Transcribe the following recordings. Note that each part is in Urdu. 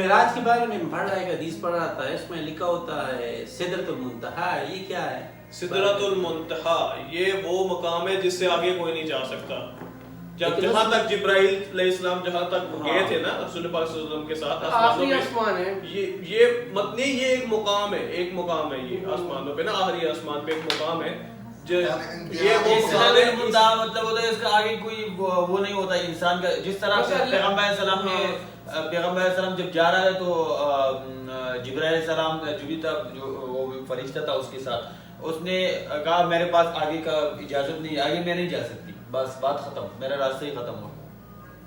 معراج کے بارے میں پڑھ رہا ہے کہ حدیث پڑھ رہا تھا، اس میں لکھا ہوتا ہے سدرۃ المنتہا، یہ کیا ہے؟ سدرۃ المنتہا یہ وہ مقام ہے جس سے آگے کوئی نہیں جا سکتا. جہاں تک جبرائیل علیہ السلام جہاں تک گئے تھے نا رسول پاک صلی اللہ علیہ وسلم کے ساتھ آخری آسمان ہے یہ متنی، یہ ایک مقام ہے، ایک مقام ہے یہ آسمانوں پہ نا، آخری آسمان پہ ایک مقام ہے جو یہ وہ مطلب ہوتا ہے اس کا آگے کوئی وہ نہیں ہوتا انسان کا. جس طرح پیغمبر علیہ السلام نے پیغمبر علیہ السلام جب جا رہا ہے تو جبرائیل علیہ السلام جو تھا جو وہ فرشتہ تھا اس کے ساتھ، اس نے کہا میرے پاس آگے کا اجازت نہیں، آگے میں نہیں جا سکتی، بس بات ختم، میرا راستہ ہی ختم ہو.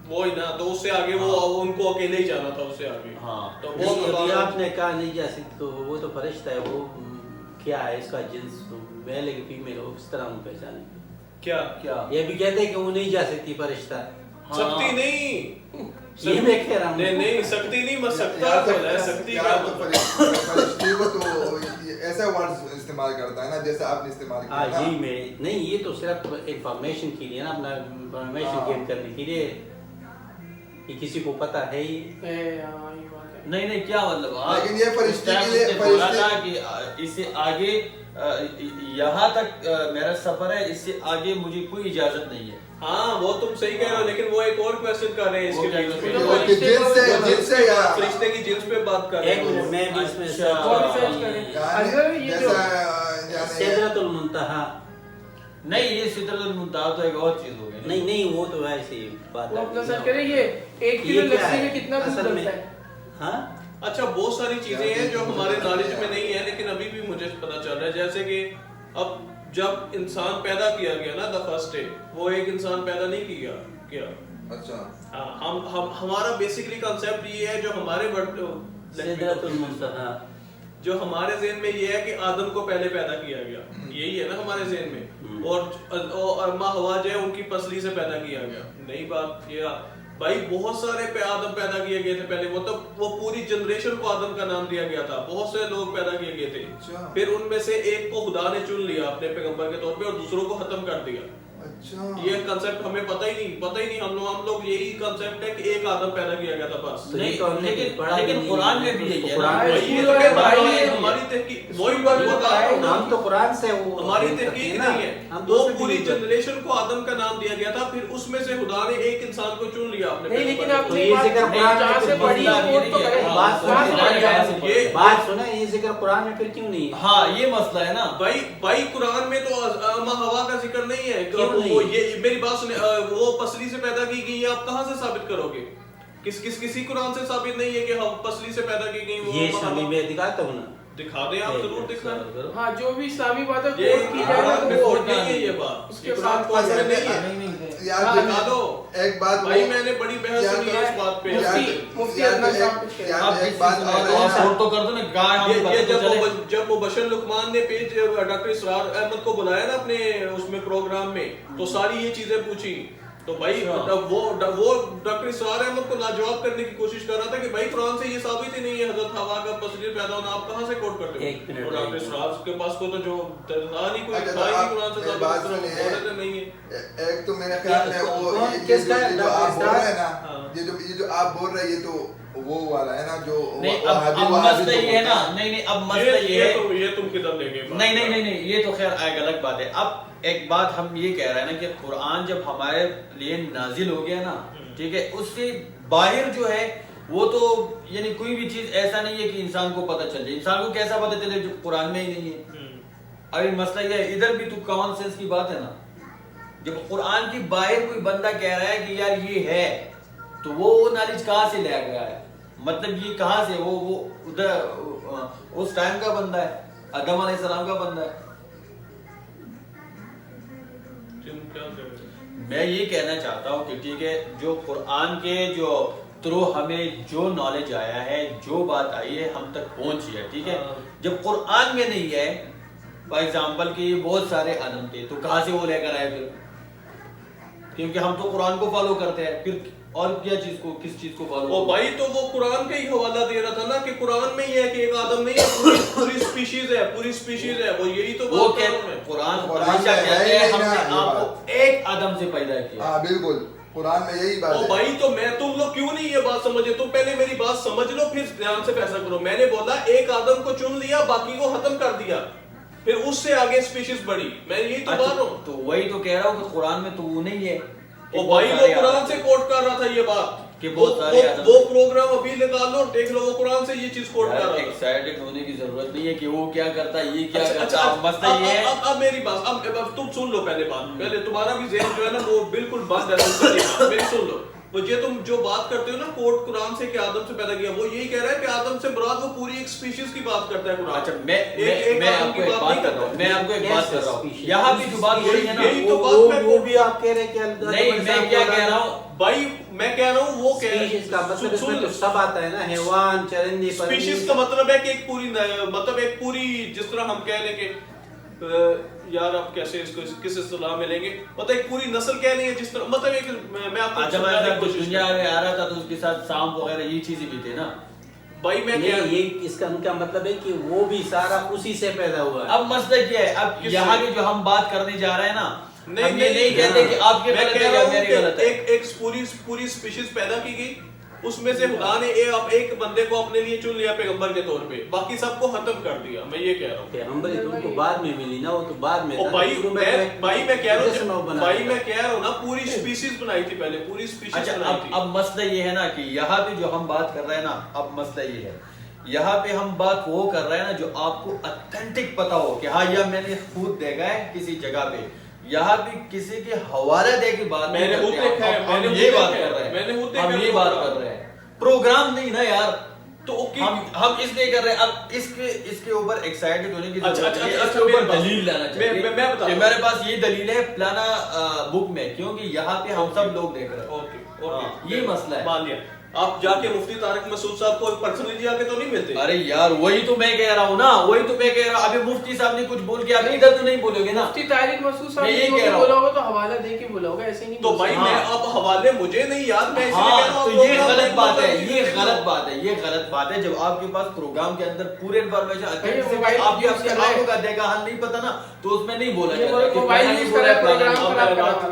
وہی نا، تو اس سے آگے وہ ان کو اکیلے ہی جانا تھا، اس سے آگے. ہاں تو وہ آپ نے کہا نہیں جا سکتی، تو وہ تو فرشتہ ہے، وہ کیا ہے اس کا جنس، میل ہے کہ فیمیل ہو، اس طرح ہم پہچانے کیا یہ بھی کہتے ہیں کہ وہ نہیں جا سکتی فرشتہ. سکتی نہیں، یہ میں کہہ رہا ہوں نہیں سکتی نہیں، مت سکتا ہے، سکتی کا فرشتے کو تو ایسا ورڈ استعمال کرتا ہے نا جیسے آپ نے استعمال کیا نا. جی میں نہیں، یہ تو صرف انفارمیشن کے لیے نا، اپنا انفارمیشن گین کرنے کے لیے، یہ کسی کو پتہ ہے ہی نہیں نہیں کیا مطلب. لیکن یہ فرشتے کے لیے بولا تھا کہ اس سے آگے یہاں تک میرا سفر ہے، اس سے آگے مجھے کوئی اجازت نہیں ہے. ہاں وہ تم صحیح کہہ رہے ہو، لیکن وہ ایک اور کویسچن کر رہے ہیں اس کے جنس سے یا فرشتے کی جنس پہ بات کر رہے ہیں. میں بھی اس میں سدرۃ المنتہا نہیں، یہ سدرۃ المنتہا تو ایک اور چیز ہو گئی. نہیں نہیں، وہ تو ایسی بات وہ اپنا سرچ کریں. یہ 1 کلو لسی میں کتنا دودھ ڈلتا ہے؟ ہاں اچھا بہت ساری چیزیں ہیں جو ہمارے نالج میں نہیں ہے، لیکن ابھی بھی مجھے پتا چل رہا ہے. جیسے کہ اب جب انسان پیدا کیا گیا نا، دا فرسٹ ڈے، وہ ایک انسان پیدا نہیں کیا. اچھا ہمارا بیسیکلی کنسیپٹ یہ ہے، جو ہمارے سدرۃ المنتہا جو ہمارے ذہن میں یہ ہے کہ آدم کو پہلے پیدا کیا گیا، یہی ہے نا ہمارے ذہن میں، اور ماں ہوا جو ہے ان کی پسلی سے پیدا کیا گیا. نہیں بات یہ بھائی، بہت سارے آدم پیدا کیے گئے تھے پہلے، مطلب وہ پوری جنریشن کو آدم کا نام دیا گیا تھا، بہت سے لوگ پیدا کیے گئے تھے. پھر ان میں سے ایک کو خدا نے چن لیا اپنے پیغمبر کے طور پہ اور دوسروں کو ختم کر دیا. یہ کنسیپٹ ہمیں پتہ ہی نہیں. ہم لوگ یہی کنسیپٹ ہے کہ ایک آدم پیدا کیا گیا تھا بس. لیکن قرآن میں بھی یہی ہے. ہماری تحقیق وہی بات بتا رہا ہوں، ہم تو قرآن سے ہماری تحقیق نہیں ہے. وہ پوری جنریشن کو آدم کا نام دیا گیا تھا، پھر اس میں سے خدا نے ایک انسان کو چن لیا اپنے. نہیں لیکن آپ نے جہاں سے پڑھی بات سنیں، یہ ذکر قرآن میں پھر کیوں نہیں ہے؟ ہاں یہ مسئلہ ہے نا بھائی قرآن میں تو ماں ہوا کا ذکر نہیں ہے. یہ میری بات سنیں، وہ پسلی سے پیدا کی گئی، آپ کہاں سے ثابت کرو گے؟ کسی قرآن سے ثابت نہیں ہے کہ پسلی سے پیدا کی گئی. یہ اسلامی میں دکھاتا ہوں نا، دکھا دیں آپ، ضرور دکھائیں. ہاں جو بھی اسلامی بات ہے کوٹ کی جائے گا میں کوٹ نہیں ہے، یہ بات اس کے ساتھ کوٹ میں نہیں ہے. دکھا دو ایک بات. بھائی میں نے بڑی بحث سنی ہے اس بات پہ. مفتی ادنان صاحب ایک بات تو کر دو نا. جب مبشر لقمان نے پیج ڈاکٹر اسرار احمد کو بلایا نا اپنے اس میں پروگرام میں، تو ساری یہ چیزیں پوچھی. تو بھائی وہ ڈاکٹر اسرار احمد کو لاجواب کرنے کی کوشش کر رہا تھا کہ بھائی قرآن سے یہ ثابت ہی نہیں ہے حضرت ہوا کا پسلی پیدا ہونا، آپ کہاں سے کوٹ کرتے ہو؟ ڈاکٹر اسرار کے پاس کو تو جو نہیں کوئی قرآن سے ثابت نہیں ہے. ایک تو میرے خیال میں وہ جو آپ بول رہے ہیں نا، یہ جو آپ بول رہے ہیں یہ تو وہ والا ہے نا جو اب مسئلہ یہ ہے نا. نہیں اب مسئلہ یہ ہے، یہ تم کدھر لے گئے؟ نہیں یہ تو خیر ایک الگ بات ہے. اب ایک بات ہم یہ کہہ رہے ہیں نا کہ قرآن جب ہمارے لیے نازل ہو گیا نا، ٹھیک ہے، اس سے باہر جو ہے وہ تو یعنی کوئی بھی چیز ایسا نہیں ہے کہ انسان کو پتہ چل جائے. انسان کو کیسا پتہ چلے جو قرآن میں ہی نہیں ہے؟ ابھی مسئلہ یہ ہے، ادھر بھی تو کامن سینس کی بات ہے نا. جب قرآن کی باہر کوئی بندہ کہہ رہا ہے کہ یار یہ ہے، تو وہ نالج کہاں سے لیا گیا ہے؟ مطلب یہ کہاں سے وہ ادھر اس ٹائم کا بندہ ہے، آدم علیہ السلام کا بندہ ہے. میں یہ کہنا چاہتا ہوں کہ ٹھیک ہے، جو قرآن کے جو تھرو ہمیں جو نالج آیا ہے، جو بات آئی ہے ہم تک پہنچی ہے، ٹھیک ہے. جب قرآن میں نہیں ہے، فار ایگزامپل کہ بہت سارے عالم تھے، تو کہاں سے وہ لے کر آئے پھر؟ کیونکہ ہم تو قرآن کو فالو کرتے ہیں، پھر اور کیا چیز کو، کس چیز کو فالو؟ وہ بھائی تو وہ قرآن کا ہی حوالہ دے رہا تھا نا کہ قرآن میں یہ ہے کہ ایک آدم نہیں ہے، پوری سپیشیز ہے، پوری سپیشیز ہے. وہ یہی تو قرآن ہمیشہ کہتے ہیں ہم نے آپ کو ایک آدم سے پیدا کیا. ہاں بالکل. قرآن میں یہی بات او ہے. بھائی تو میں تم لوگ کیوں نہیں یہ بات سمجھے؟ تم پہلے میری بات سمجھ لو پھر دھیان سے فیصلہ کرو. میں نے بولا ایک آدم کو چن لیا باقی کو ختم کر دیا, پھر اس سے آگے اسپیشیز بڑھی. میں یہی تو بات رہا ہوں. تو وہی تو کہہ رہا ہوں کہ قرآن میں تو وہ نہیں ہے. او بھائی وہ قرآن سے کوٹ کر رہا تھا یہ بات کہ بہت سارے وہ پروگرام ابھی نکال لو دیکھ لو, وہ قرآن سے یہ چیز کوٹ کر رہا تھا. ایکسائٹڈ ہونے کی ضرورت نہیں ہے کہ وہ کیا کرتا ہے یہ کیا کرتا اچھا ہے. مسئلہ یہ ہے اب میری بات اب تم سن لو پہلے بات. پہلے تمہارا بھی ذہن جو ہے نا وہ بالکل بند ہے. میری سن لو, وہ یہ تم جو بات کرتے ہو نا کوٹ قرآن سے کہ آدم سے پیدا کیا, وہ یہی کہہ رہا ہے کہ آدم سے مراد وہ پوری ایک اسپیشیز کی بات کرتا ہے قرآن. اچھا میں آپ کو ایک بات کر رہا ہوں, میں آپ کو ایک بات کر رہا ہوں. یہاں بھی جو بات ہو رہی ہے نا وہ بھی آپ کہہ رہے کہ نہیں, میں کیا کہہ رہا ہوں بھائی, میں کہہ رہا ہوں وہ اسپیشیز کا مطلب اس میں تو سب آتا ہے نا, حیوان, چرندے, اسپیشیز کا مطلب ہے کہ ایک پوری مطلب ایک پوری جس طرح ہم کہہ لیں کہ یار آپ کیسے اس کو کس اصطلاح میں لیں گے, مطلب ایک پوری نسل کہہ لیں گے جس طرح, مطلب ایک میں آپ کو جب کچھ دنیا میں آ رہا تھا تو اس کے ساتھ سانپ وغیرہ یہ چیزیں بھی تھے نا بھائی. میں یہ اس کا ان کا مطلب ہے کہ وہ بھی سارا اسی سے پیدا ہوا ہے. اب مسئلہ کیا ہے, اب یہاں کی جو ہم بات کرنے جا رہے ہیں نا, ہم یہ نہیں کہتے کہ آپ کے غلط ہے یا میری غلط ہے. ایک پوری اسپیشیز پیدا کی گئی, اس میں سے خدا نے ایک بندے کو اپنے لیے چن لیا پیغمبر کے طور پہ, باقی سب کو ختم کر دیا. میں یہ کہہ رہا ہوں پیغمبر تم کو بعد میں ملی نا, وہ تو بعد میں. بھائی میں کہہ رہا ہوں نا پوری اسپیشیز بنائی تھی پہلے, پوری اسپیشیز بنائی تھی. اب مسئلہ یہ ہے نا کہ یہاں پہ جو ہم بات کر رہے ہیں نا, اب مسئلہ یہ ہے یہاں پہ ہم بات وہ کر رہے ہیں نا جو آپ کو اتھینٹک پتا ہو کہ ہاں یہ میں نے خود دیکھا ہے کسی جگہ پہ. یہاں بھی کسی کے حوالہ دے کے بات نہیں کرتے, ہم یہ بات کر رہے ہیں, ہم یہ بات کر رہے ہیں. پروگرام نہیں نا یار, تو ہم اس لیے کر رہے ہیں. اب اس کے اوپر ایکسائٹڈ ہونے کی ضرورت ہے, اس کے اوپر دلیل لانا چاہیے کہ میرے پاس یہ دلیل ہے فلانا بک میں, کیونکہ یہاں پہ ہم سب لوگ دیکھ رہے ہیں. یہ مسئلہ ہے. مان لیا آپ جا کے مفتی طارق مسعود صاحب کو پرسنلی جا کے تو نہیں ملتے؟ ارے یار وہی تو میں کہہ رہا ہوں نا, وہی تو میں کہہ رہا ہوں. ابھی مفتی صاحب نے کچھ بول کے ابھی ادھر تو نہیں بولو گے نا. مفتی طارق مسعود صاحب نے بولا ہوگا تو حوالہ دے کے بولا ہوگا, ایسے نہیں. تو بھائی میں اب حوالے مجھے نہیں یاد, میں اس لیے کہہ رہا ہوں. تو یہ غلط بات ہے, یہ غلط بات ہے, یہ غلط بات ہے. جب آپ کے پاس پروگرام کے اندر پورے انفارمیشن آپ کے آنکھوں کا دیکھا حال نہیں پتا نا, تو اس میں نہیں بولا جاتا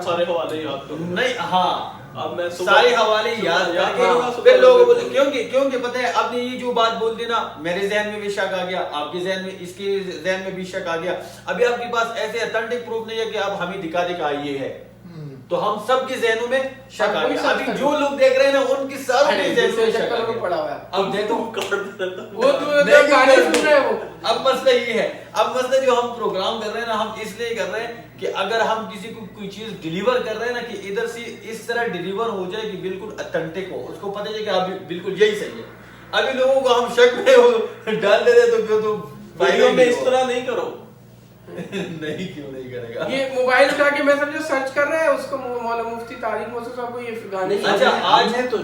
سارے حوالے یاد کرو. نہیں, ہاں اب میں سارے حوالے یاد کر کے پھر لوگوں کو, کیونکہ پتہ ہے آپ نے یہ جو بات بول دی نا, میرے ذہن میں بھی شک آ گیا, آپ کے ذہن میں, اس کے ذہن میں بھی شک آ گیا. ابھی آپ کے پاس ایسے اتھینٹک پروف نہیں ہے کہ آپ ہمیں دکھا دے کہ یہ ہے, تو ہم سب کے ذہنوں میں شک آ گیا. ابھی جو لوگ دیکھ رہے ہیں نا ان کی ساروں کے ذہنوں میں شک آ گیا. اب دیکھو وہ تو گانے سن رہے ہیں. اب مسئلہ یہ ہے, اب مسئلہ جو ہم پروگرام کر رہے ہیں نا, ہم اس لیے کر رہے ہیں کہ اگر ہم کسی کو کوئی چیز ڈیلیور کر رہے ہیں نا, کہ ادھر سے اس طرح ڈیلیور ہو جائے کہ بالکل اتھینٹک ہو, اس کو پتہ چلے کہ اب بالکل یہی صحیح ہے. ابھی لوگوں کو ہم شک میں ڈال دے رہے تو پھر تو ویڈیو میں اس طرح نہیں کرو. نہیں, کیوں نہیں کرے گا. یہ موبائل اٹھا کے میں سمجھو سرچ کر رہے ہیں اس کو, مولانا مفتی طارق مسعود صاحب کو یہ گانے. اچھا آج نے تو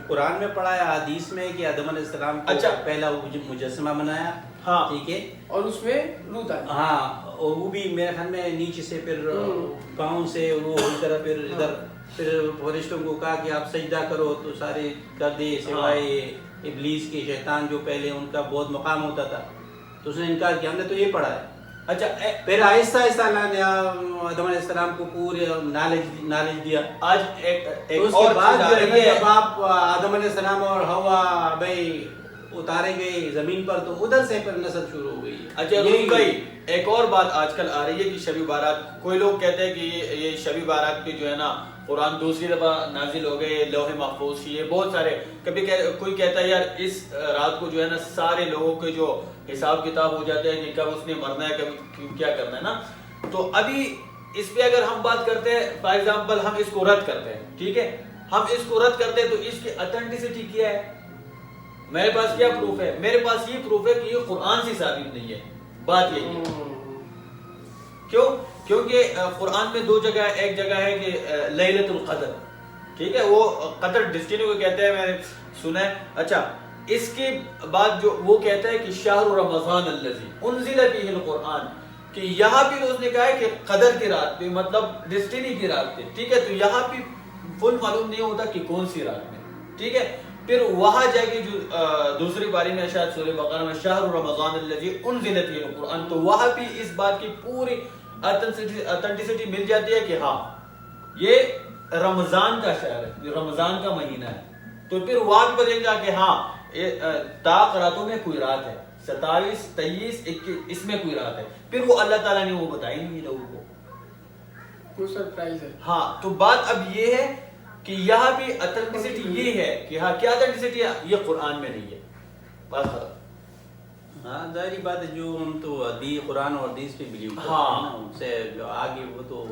قرآن میں پڑھا ہے, حدیث میں کہ آدم علیہ السلام کو پہلا مجسمہ بنایا, ٹھیک ہے, اور اس میں روح تھا. ہاں, اور وہ بھی میرے خیال میں نیچے سے پھر پاؤں سے وہ اس طرح پھر ادھر, پھر فرشتوں کو کہا کہ آپ سجدہ کرو تو سارے کر دے سوائے ابلیس کے, شیطان جو پہلے ان کا بہت مقام ہوتا تھا, تو اس نے انکار کیا. ہم نے تو یہ پڑھا ہے. اچھا پھر آہستہ آہستہ اللہ نے آدم علیہ السلام کو پورے نالج دیا. آج اس کے بعد جو ہے جب آپ آدم علیہ السلام اور ہوا بھائی اتارے گئے زمین پر, تو ادھر سے پھر نسل شروع ہو گئی. اچھا بھائی ایک اور بات آج کل آ رہی ہے کہ شب بارات, کوئی لوگ کہتے ہیں کہ یہ شب بارات کے جو ہے نا قرآن دوسری دفعہ نازل ہو گئے, لوح محفوظ کی, یہ بہت سارے. کبھی کوئی کہتا ہے یار اس رات کو جو ہے نا سارے لوگوں کے جو حساب کتاب ہو جاتے ہیں کہ کب اس نے مرنا ہے, کب کیا کرنا ہے نا. تو ابھی اس پہ اگر ہم بات کرتے ہیں, فار ایگزامپل ہم اس کو رد کرتے ہیں, ٹھیک ہے, ہم اس کو رد کرتے ہیں, تو اس کی اتھینٹسٹی کیا ہے؟ میرے پاس کیا پروف ہے؟ میرے پاس یہ پروف ہے کہ یہ قرآن سے ثابت نہیں ہے. بات یہی ہے. کیوں؟ کیونکہ قرآن میں دو جگہ, ایک جگہ ہے کہ لیلۃ القدر, ٹھیک ہے, وہ قدر ڈسٹینی کو کہتے ہیں, میں نے سنا ہے. اچھا اس کے بعد جو وہ کہتا ہے کہ شہر رمضان الذی انزل فیہ القرآن, کہ یہاں بھی اس نے کہا ہے کہ قدر کی رات پہ, مطلب ڈسٹینی کی رات پہ, ٹھیک ہے. تو یہاں بھی فل معلوم نہیں ہوتا کہ کون سی رات میں, ٹھیک ہے. پھر وہاں جا کے جو دوسری باری میں شاید سورہ بقرہ میں شہر رمضان الذی انزل فیہ القرآن, تو وہاں بھی اس بات کی پوری اتھینٹسٹی مل جاتی ہے کہ ہاں یہ رمضان کا شہر ہے، یہ رمضان کا مہینہ ہے، تو پھر وہاں بھی پتہ چلا کہ ہاں طاق راتوں میں کوئی رات ہے، 27 23 21 اس میں کوئی رات ہے، پھر وہ اللہ تعالیٰ نے وہ بتائی نہیں لوگوں کو، وہ سرپرائز ہے. ہاں. تو بات اب یہ ہے کہ یہاں بھی اتھینٹسٹی یہ ہے کہ ہاں کیا اتھینٹسٹی ہے، یہ قرآن میں نہیں ہے، بات ختم. ہاں ظاہری بات ہے، جو ہم تو قرآن اور حدیث پہ بلیو کرتے ہاں. ہیں نا، ان سے جو آگے وہ تو